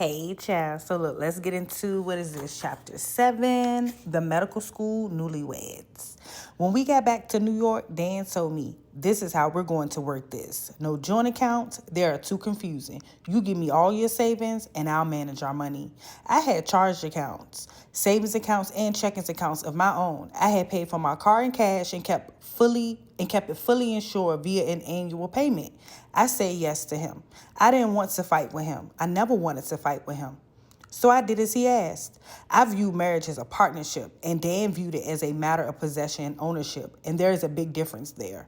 Hey, child. So look, let's get into what is this? Chapter 7, the medical school newlyweds. When we got back to New York, Dan told me, this is how we're going to work this. No joint accounts, they are too confusing. You give me all your savings and I'll manage our money. I had charged accounts, savings accounts, and checkings accounts of my own. I had paid for my car in cash and kept it fully insured via an annual payment. I said yes to him. I didn't want to fight with him. I never wanted to fight with him. So I did as he asked. I viewed marriage as a partnership, and Dan viewed it as a matter of possession and ownership, and there is a big difference there.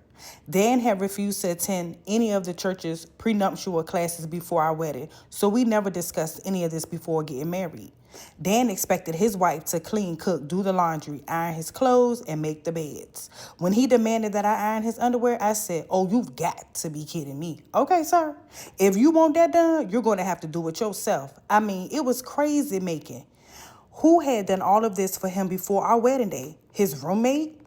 Dan had refused to attend any of the church's prenuptial classes before our wedding, so we never discussed any of this before getting married. Dan expected his wife to clean, cook, do the laundry, iron his clothes, and make the beds. When he demanded that I iron his underwear, I said, "Oh, you've got to be kidding me." "Okay, sir. If you want that done, you're going to have to do it yourself." I mean, it was crazy making. Who had done all of this for him before our wedding day? His roommate?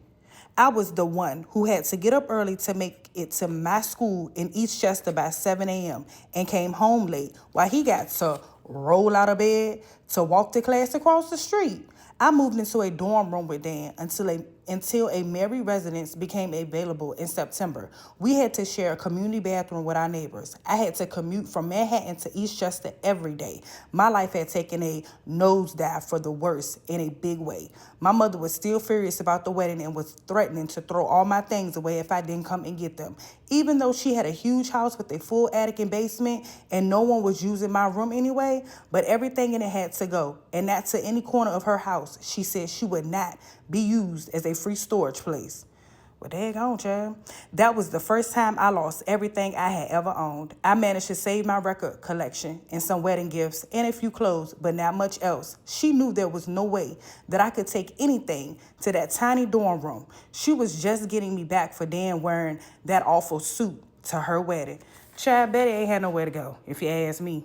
I was the one who had to get up early to make it to my school in Eastchester by 7 a.m. and came home late while he got to roll out of bed to walk to class across the street. I moved into a dorm room with Dan until a married residence became available in September. We had to share a community bathroom with our neighbors. I had to commute from Manhattan to Eastchester every day. My life had taken a nosedive for the worse in a big way. My mother was still furious about the wedding and was threatening to throw all my things away if I didn't come and get them. Even though she had a huge house with a full attic and basement and no one was using my room anyway, but everything in it had to go, and not to any corner of her house. She said she would not be used as a free storage place. Well, daggone, child. That was the first time I lost everything I had ever owned. I managed to save my record collection and some wedding gifts and a few clothes, but not much else. She knew there was no way that I could take anything to that tiny dorm room. She was just getting me back for Dan wearing that awful suit to her wedding. Child, Betty ain't had nowhere to go, if you ask me.